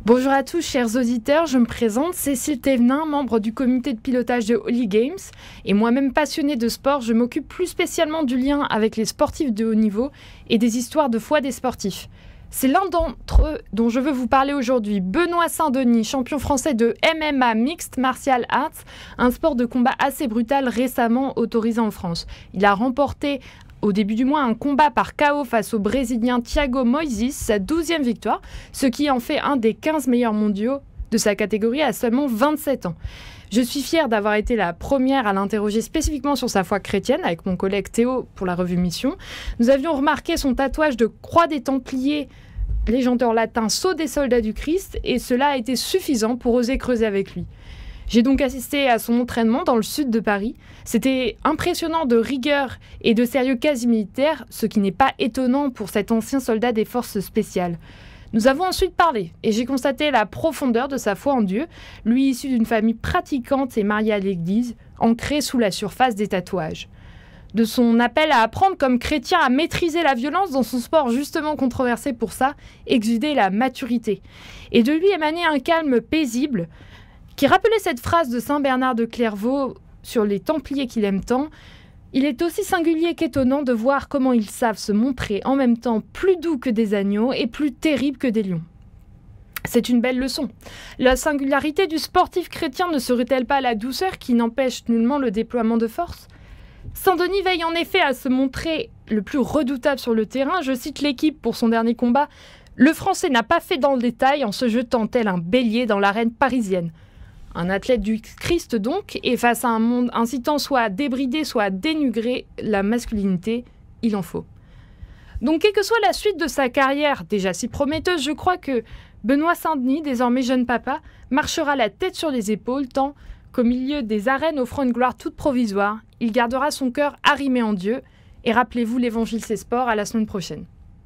Bonjour à tous, chers auditeurs, je me présente, Cécile Thévenin, membre du comité de pilotage de Holy Games. Et moi-même passionnée de sport, je m'occupe plus spécialement du lien avec les sportifs de haut niveau et des histoires de foi des sportifs. C'est l'un d'entre eux dont je veux vous parler aujourd'hui. Benoît Saint-Denis, champion français de MMA Mixed Martial Arts, un sport de combat assez brutal récemment autorisé en France. Il a remporté au début du mois un combat par KO face au Brésilien Thiago Moises, sa 12e victoire, ce qui en fait un des 15 meilleurs mondiaux de sa catégorie à seulement 27 ans. Je suis fière d'avoir été la première à l'interroger spécifiquement sur sa foi chrétienne avec mon collègue Théo pour la revue Mission. Nous avions remarqué son tatouage de croix des Templiers, légendaire latin Sceau des soldats du Christ, et cela a été suffisant pour oser creuser avec lui. J'ai donc assisté à son entraînement dans le sud de Paris. C'était impressionnant de rigueur et de sérieux quasi militaire, ce qui n'est pas étonnant pour cet ancien soldat des forces spéciales. Nous avons ensuite parlé et j'ai constaté la profondeur de sa foi en Dieu, lui issu d'une famille pratiquante et mariée à l'église, ancrée sous la surface des tatouages. De son appel à apprendre comme chrétien à maîtriser la violence dans son sport justement controversé pour ça, exudait la maturité. Et de lui émanait un calme paisible, qui rappelait cette phrase de saint Bernard de Clairvaux sur les Templiers qu'il aime tant. Il est aussi singulier qu'étonnant de voir comment ils savent se montrer en même temps plus doux que des agneaux et plus terribles que des lions. C'est une belle leçon. La singularité du sportif chrétien ne serait-elle pas la douceur qui n'empêche nullement le déploiement de force ? Saint-Denis veille en effet à se montrer le plus redoutable sur le terrain. Je cite l'équipe pour son dernier combat. « Le Français n'a pas fait dans le détail en se jetant tel un bélier dans l'arène parisienne. » Un athlète du Christ donc, et face à un monde incitant soit à débrider, soit à dénigrer la masculinité, il en faut. Donc quelle que soit la suite de sa carrière, déjà si prometteuse, je crois que Benoît Saint-Denis, désormais jeune papa, marchera la tête sur les épaules, tant qu'au milieu des arènes offrant une gloire toute provisoire, il gardera son cœur arrimé en Dieu. Et rappelez-vous, l'Évangile c'est sport, à la semaine prochaine.